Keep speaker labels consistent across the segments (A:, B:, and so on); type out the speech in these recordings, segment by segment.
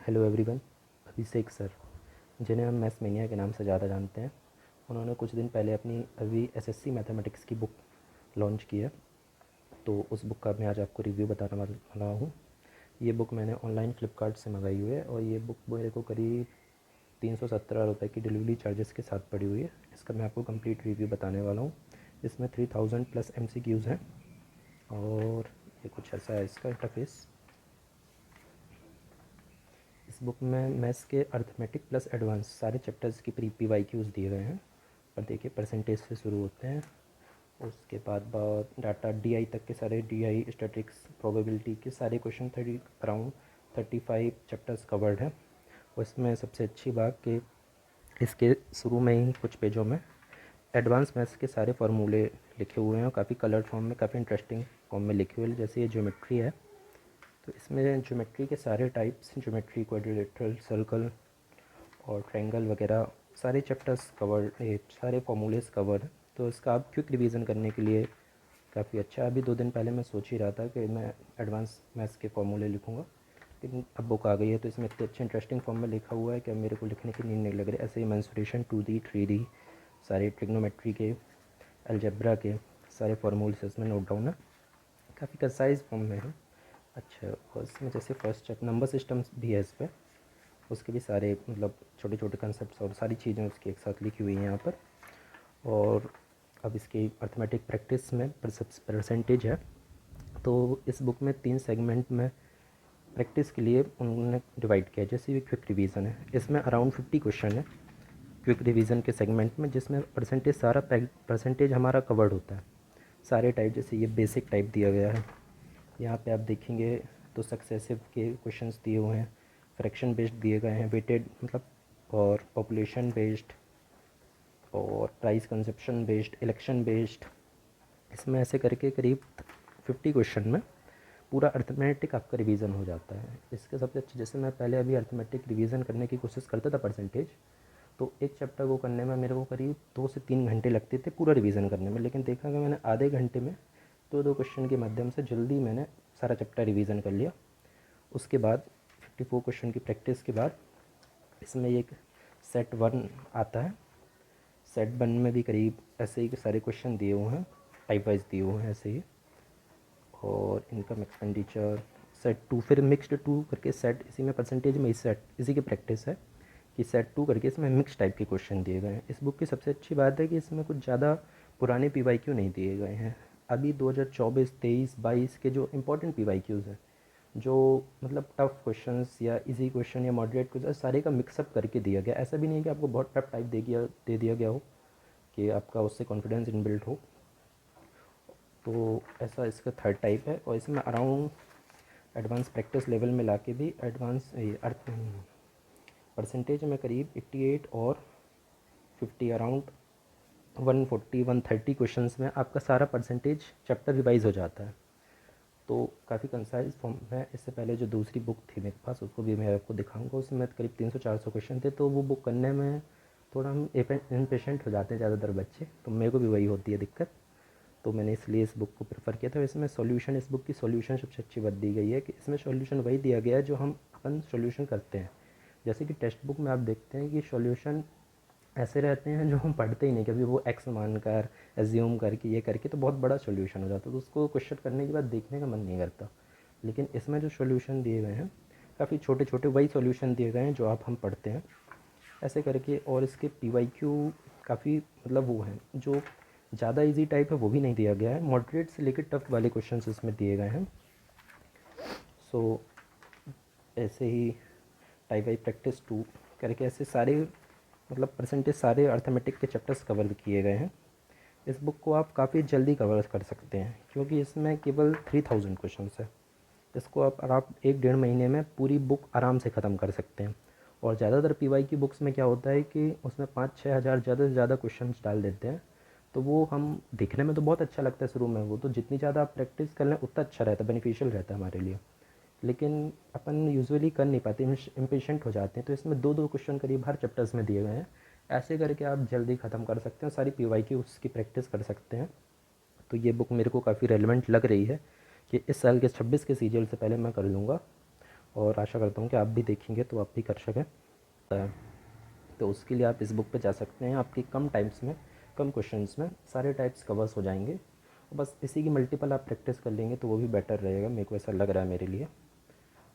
A: Hello everyone. अभिषेक sir, जिन्हें हम maths mania के नाम से ज़्यादा जानते हैं, उन्होंने कुछ दिन पहले अपनी अभी एसएससी मैथमेटिक्स की बुक लॉन्च की है। तो उस बुक का मैं आज आपको रिव्यू बताने वाला हूँ। ये बुक मैंने ऑनलाइन फ्लिपकार्ट से मंगाई हुई है और ये बुक मेरे को करीब 317 रुपये की डिलीवरी चार्जेस के साथ पड़ी हुई है। इसका मैं आपको कंप्लीट रिव्यू बताने वाला हूँ। इसमें 3000 प्लस MCQs हैं और ये कुछ ऐसा है इसका इंटरफेस। इस बुक में मैथ्स के अर्थमेटिक प्लस एडवांस सारे चैप्टर्स की PYQs दिए गए हैं। और देखिए परसेंटेज से शुरू होते हैं, उसके बाद डाटा DI तक के सारे DI स्टैटिक्स प्रोबेबिलिटी के सारे क्वेश्चन अराउंड 35 चैप्टर्स कवर्ड हैं। और इसमें सबसे अच्छी बात कि इसके शुरू में ही कुछ पेजों में एडवांस मैथ्स के सारे फार्मूले लिखे हुए हैं और काफ़ी कलर फॉर्म में, काफ़ी इंटरेस्टिंग फॉर्म में लिखे हुए हैं। जैसे ये ज्योमेट्री है तो इसमें ज्योमेट्री के सारे टाइप्स, ज्योमेट्री, क्वाड्रिलेटरल, सर्कल और ट्रायंगल वगैरह सारे चैप्टर्स कवर, सारे फॉर्मूलेस कवर हैं। तो इसका आप क्विक रिवीजन करने के लिए काफ़ी अच्छा है। अभी 2 दिन पहले मैं सोच ही रहा था कि मैं एडवांस मैथ्स के फॉर्मूले लिखूँगा, लेकिन अब बुक आ गई है तो इसमें इतने अच्छे इंटरेस्टिंग फॉर्म में लिखा हुआ है कि अब मेरे को लिखने की नींद नहीं लग रही। ऐसे ही मेंसुरेशन 2D 3D सारे ट्रिग्नोमेट्री के, अलजेब्रा के सारे फार्मूल्स इसमें नोट डाउन है, काफ़ी कंसाइज फॉर्म में है। अच्छा, और इसमें जैसे फर्स्ट चैप्टर नंबर सिस्टम्स भी है इस पर, उसके भी सारे मतलब छोटे छोटे कंसेप्ट और सारी चीज़ें उसकी एक साथ लिखी हुई हैं यहाँ पर। और अब इसकी अर्थमेटिक प्रैक्टिस में परसेंटेज है। तो इस बुक में 3 सेगमेंट में प्रैक्टिस के लिए उन्होंने डिवाइड किया है। जैसे भी क्विक रिवीजन है, इसमें अराउंड 50 क्वेश्चन है क्विक रिवीजन के सेगमेंट में, जिसमें परसेंटेज सारा परसेंटेज हमारा कवर्ड होता है। सारे टाइप, जैसे ये बेसिक टाइप दिया गया है, यहाँ पे आप देखेंगे तो सक्सेसिव के क्वेश्चंस दिए हुए हैं, फ्रैक्शन बेस्ड दिए गए हैं, वेटेड मतलब, और पॉपुलेशन बेस्ड और price consumption based, election based. इसमें ऐसे करके करीब 50 क्वेश्चन में पूरा अर्थमेटिक आपका रिवीजन हो जाता है। इसके सबसे अच्छे, जैसे मैं पहले अभी अर्थमेटिक रिवीजन करने की कोशिश करता था परसेंटेज, तो एक चैप्टर को करने में मेरे को करीब 2 से 3 घंटे लगते थे पूरा रिवीजन करने में, लेकिन देखा कि मैंने आधे घंटे में 2-2 क्वेश्चन के माध्यम से जल्दी मैंने सारा चैप्टर रिवीजन कर लिया। उसके बाद 54 क्वेश्चन की प्रैक्टिस के बाद इसमें एक सेट 1 आता है। सेट 1 में भी करीब ऐसे ही सारे क्वेश्चन दिए हुए हैं, टाइप वाइज दिए हुए हैं ऐसे ही। और इनकम एक्सपेंडिचर सेट 2, फिर मिक्स्ड 2 करके सेट, इसी में परसेंटेज में इसी की प्रैक्टिस है कि सेट 2 करके इसमें मिक्स टाइप के क्वेश्चन दिए गए हैं। इस बुक की सबसे अच्छी बात है कि इसमें कुछ ज़्यादा पुराने PYQ नहीं दिए गए हैं। अभी 2024, 23, 22 के जो इंपॉर्टेंट PYQs हैं, जो मतलब टफ़ क्वेश्चंस या इजी क्वेश्चन या मॉडरेट क्वेश्चन, सारे का मिक्सअप करके दिया गया। ऐसा भी नहीं कि आपको बहुत टफ टाइप दे दिया गया हो कि आपका उससे कॉन्फिडेंस इनबिल्ट हो। तो ऐसा इसका थर्ड टाइप है। और इसमें अराउंड एडवांस प्रैक्टिस लेवल में लाके भी एडवांस परसेंटेज में करीब 88 और 50 अराउंड 140 130 क्वेश्चंस में आपका सारा परसेंटेज चैप्टर रिवाइज हो जाता है। तो काफ़ी कंसाइज फॉर्म में। इससे पहले जो दूसरी बुक थी मेरे पास, उसको भी मैं आपको दिखाऊंगा, उसमें करीब 300-400 क्वेश्चन थे, तो वो बुक करने में थोड़ा हम इम्पेशेंट हो जाते हैं ज़्यादातर बच्चे, तो मेरे को भी वही होती है दिक्कत। तो मैंने इसलिए इस बुक को प्रेफर किया था। इसमें सॉल्यूशन, इस बुक की सॉल्यूशन सबसे अच्छी बात दी गई है कि इसमें सॉल्यूशन वही दिया गया है जो हम अपन सॉल्यूशन करते हैं। जैसे कि टेक्स्ट बुक में आप देखते हैं कि सॉल्यूशन ऐसे रहते हैं जो हम पढ़ते ही नहीं, कभी वो एक्स मानकर एज्यूम करके ये करके तो बहुत बड़ा सॉल्यूशन हो जाता है, तो उसको क्वेश्चन करने के बाद देखने का मन नहीं करता। लेकिन इसमें जो सॉल्यूशन दिए गए हैं काफ़ी छोटे छोटे वही सॉल्यूशन दिए गए हैं जो आप हम पढ़ते हैं ऐसे करके। और इसके PYQ काफ़ी मतलब वो हैं, जो ज़्यादा इजी टाइप है वो भी नहीं दिया गया है, मॉडरेट से लेकर टफ वाले क्वेश्चन इसमें दिए गए हैं। सो ऐसे ही टाइप वाई प्रैक्टिस 2 करके ऐसे सारे मतलब परसेंटेज सारे अर्थमेटिक के चैप्टर्स कवर किए गए हैं। इस बुक को आप काफ़ी जल्दी कवर कर सकते हैं क्योंकि इसमें केवल 3000 क्वेश्चन है। इसको आप 1-1.5 महीने में पूरी बुक आराम से ख़त्म कर सकते हैं। और ज़्यादातर PY की बुक्स में क्या होता है कि उसमें 5-6 हज़ार ज़्यादा से ज़्यादा क्वेश्चन डाल देते हैं, तो वो हम देखने में तो बहुत अच्छा लगता है शुरू में, वो तो जितनी ज़्यादा आप प्रैक्टिस कर लें उतना अच्छा रहता है, बेनिफिशियल रहता है हमारे लिए। लेकिन अपन यूजुअली कर नहीं पाते, इम्पेशेंट हो जाते हैं। तो इसमें 2-2 क्वेश्चन करीब हर चैप्टर्स में दिए गए हैं। ऐसे करके आप जल्दी ख़त्म कर सकते हैं, सारी PY की उसकी प्रैक्टिस कर सकते हैं। तो ये बुक मेरे को काफ़ी रेलेवेंट लग रही है कि इस साल के 26 के सीरियल से पहले मैं कर लूँगा। और आशा करता हूँ कि आप भी देखेंगे तो आप भी कर सकें। तो उसके लिए आप इस बुक पे जा सकते हैं। आपकी कम टाइम्स में, कम क्वेश्चंस में सारे टाइप्स कवर्स हो जाएंगे। बस इसी की मल्टीपल आप प्रैक्टिस कर लेंगे तो वो भी बेटर रहेगा, मेरे को ऐसा लग रहा है मेरे लिए।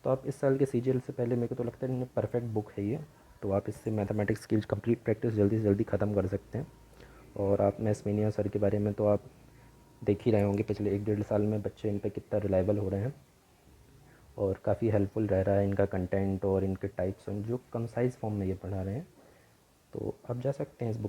A: तो आप इस साल के सीजीएल से पहले, मेरे को तो लगता है परफेक्ट बुक है ये। तो आप इससे मैथमेटिक्स की कंप्लीट प्रैक्टिस जल्दी से जल्दी ख़त्म कर सकते हैं। और आप मैथ्स मेनिया सर के बारे में तो आप देख ही रहे होंगे, पिछले 1-1.5 साल में बच्चे इन पर कितना रिलायबल हो रहे हैं और काफ़ी हेल्पफुल रह रहा है इनका कंटेंट और इनके टाइप्स, जो कंसाइज फॉर्म में ये पढ़ा रहे हैं। तो आप जा सकते हैं इस बुक